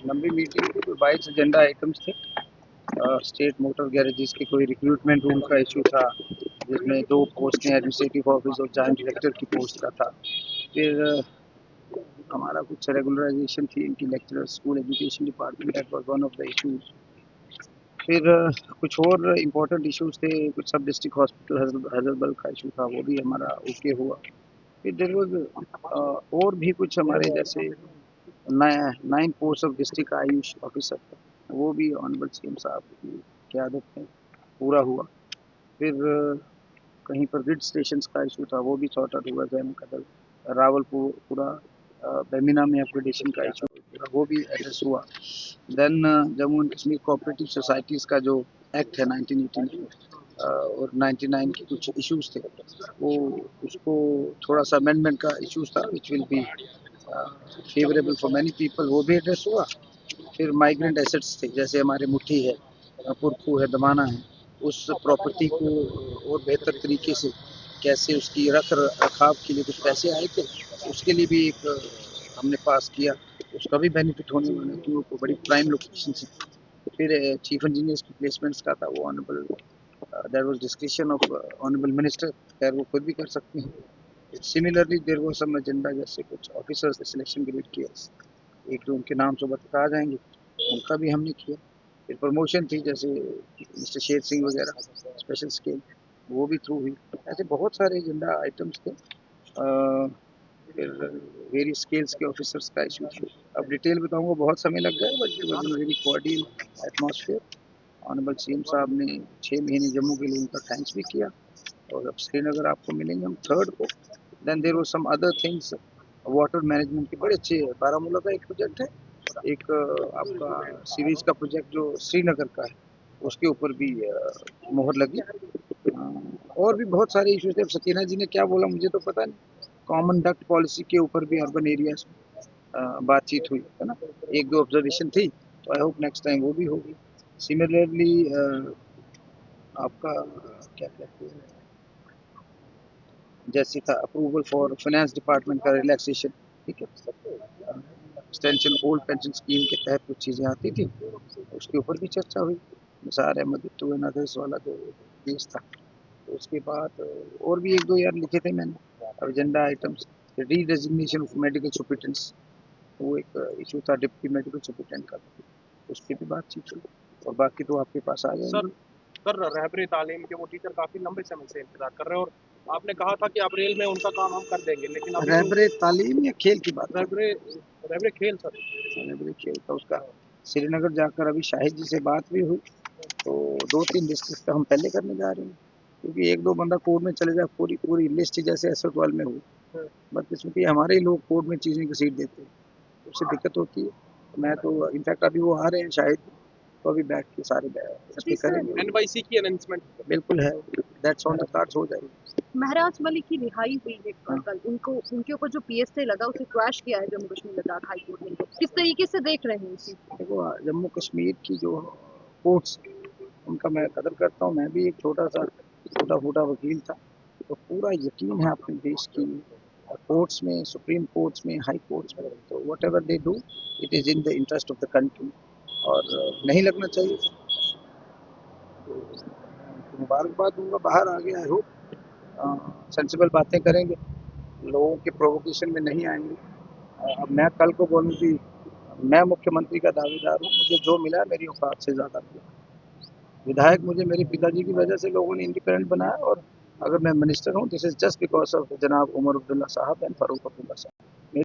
लंबी मीटिंग थी, कोई 22 एजेंडा आइटम्स थे। स्टेट मोटर गैरेजेस के कोई रिक्रूटमेंट रूल का इशू था, जिसमें 2 पोस्टें एडमिनिस्ट्रेटिव ऑफिस और जॉइंट डायरेक्टर की पोस्ट का था। फिर हमारा कुछ रेगुलराइजेशन थी इनकी lecturer school education department, that was one of the issues. फिर कुछ और इम्पोर्टेंट इश्यूज थे, कुछ सब डिस्ट्रिक्ट हॉस्पिटल हजरतबल का इशू था, वो भी हमारा ओके हुआ। फिर देयर वाज और भी कुछ हमारे जैसे 9 post of district Ayush officer, वो भी ऑनरेबल सीएम साहब की क़यादत में पूरा हुआ। फिर कहीं पर ग्रिड स्टेशंस का इशू था, वो भी सॉर्ट आउट हुआ। जैन कदल रावलपुरा बेमिना में अपग्रेडेशन का इशू पूरा, वो भी एड्रेस हुआ। Then Jammu and Kashmir cooperative societies का जो एक्ट है 1989 और 99 के कुछ इश्यूज थे, वो उसको थोड़ा सा अमेंडमेंट का इश्यूज था, which will be favourable for many people, वो भी एड्रेस हुआ। फिर माइग्रेंट एसेट्स थे, जैसे हमारे मुट्ठी है, पुरखू है, दमाना है, उस प्रॉपर्टी को और बेहतर तरीके से कैसे उसकी रख रखाव के लिए कुछ पैसे आए थे, उसके लिए भी एक हमने पास किया, उसका भी बेनिफिट होने वाला है, क्योंकि वो बड़ी प्राइम लोकेशन से। फिर चीफ इंजीनियर्स की प्लेसमेंट्स का था, वो honourable that was description of honourable minister, खैर वो खुद भी कर सकते हैं। Similarly there was some agenda, जैसे कुछ ऑफिसर्स सिलेक्शन ग्रेड किया, एक दो उनके नाम तो बता जाएंगे, उनका भी हमने किया। फिर प्रमोशन थी, जैसे मिस्टर शेर सिंह वगैरह स्पेशल स्केल, वो भी थ्रू हुई। ऐसे बहुत सारे एजेंडा आइटम्स थे। फिर वेरियस स्केल्स के ऑफिसर्स का इशू था। अब डिटेल बताऊंगा, बहुत समय लग जाए, but it was a very cordial atmosphere. Honourable CM साहब ने 6 महीने जम्मू के लिए उनका थैंक्स भी किया, और अब श्रीनगर आपको मिलेंगे हम 3rd को। Then there was some other things, water management के बड़े अच्छे, बारामूला का एक प्रोजेक्ट है, एक आपका सीरीज का प्रोजेक्ट जो श्रीनगर का है, उसके ऊपर भी मोहर लगी। और भी बहुत सारे इश्यूज थे। अब सकीना जी ने क्या बोला मुझे तो पता नहीं। कॉमन डक्ट पॉलिसी के ऊपर भी अर्बन एरियाज में बातचीत हुई है ना, एक दो ऑब्जर्वेशन थी, तो आई होप नेक्स्ट टाइम वो भी होगी। सिमिलरली आपका क्या कहते हैं, जैसे था अप्रूवल फॉर फाइनेंस डिपार्टमेंट का रिलैक्सेशन, ठीक है, एक्सटेंशन ओल्ड पेंशन स्कीम के तहत कुछ चीज़ें आती थी, उसके ऊपर भी चर्चा हुई। Nisar Ahmed to and others वाला जो केस था, तो उसके बाद और भी एक दो यार लिखे थे मैंने एजेंडा आइटम्स। री डेजिग्नेशन ऑफ मेडिकल सुपरिटेंडेंट्स, वो एक इशू था डिप्टी मेडिकल सुपरिटेंडेंट का, उस पर भी बातचीत हुई, और बाकी तो आपके पास आ जाएंगे। सर रहबरी तालीम के वो टीचर काफ़ी लंबे समय से इंतजार कर रहे हैं, और आपने कहा था कि अप्रैल में उनका काम हम कर देंगे, लेकिन अभी रहबरी तालीम या खेल की बात? रहबरी खेल सर, रहबरी खेल का उसका श्रीनगर जाकर अभी शाहिद जी से बात भी हुई, तो 2-3 डिस्ट्रिक्ट का हम पहले करने जा रहे हैं, क्योंकि एक दो बंदा कोर्ट में चले जाए, पूरी पूरी लिस्ट जैसे एसोट वाल में हुई, बट इसमें कि हमारे ही लोग कोर्ट में चीज़ें घसीट देते हैं, उससे दिक्कत होती है। तो मैं तो इनफैक्ट अभी वो आ रहे हैं शायद, तो अभी बैठ के सारे करेंगे। एनवाईसी की अनाउंसमेंट बिल्कुल है, दैट्स ऑन द कार्ड्स, हो जाएगी। महराज मलिक की रिहाई हुई है कल, उनको उनके ऊपर जो पीएसए लगा उसे क्रैश किया है जम्मू कश्मीर लद्दाख हाई कोर्ट ने, किस तरीके से देख रहे हैं इसी? देखो, जम्मू कश्मीर की जो कोर्ट्स, उनका मैं कदर करता हूँ, मैं भी एक छोटा फूटा वकील था, तो पूरा यकीन है अपने देश की कोर्ट्स में, सुप्रीम कोर्ट्स में, हाई कोर्ट्स में, तो what ever they do it is in the interest of the country, और नहीं लगना चाहिए। तो मुबारकबाद दूंगा, बाहर आ गया, आई होप सेंसिबल बातें करेंगे, लोगों के प्रोवोकेशन में नहीं आएंगे। अब मैं कल को बोलूँ कि मैं मुख्यमंत्री का दावेदार हूँ, मुझे जो मिला मेरी औकात से ज़्यादा मिला। विधायक मुझे मेरे पिताजी की वजह से लोगों ने इंडिपेंडेंट बनाया, और अगर मैं मिनिस्टर हूँ, this is just because of जनाब उमर अब्दुल्ला साहब एंड फारूक अब्दुल्ला साहब।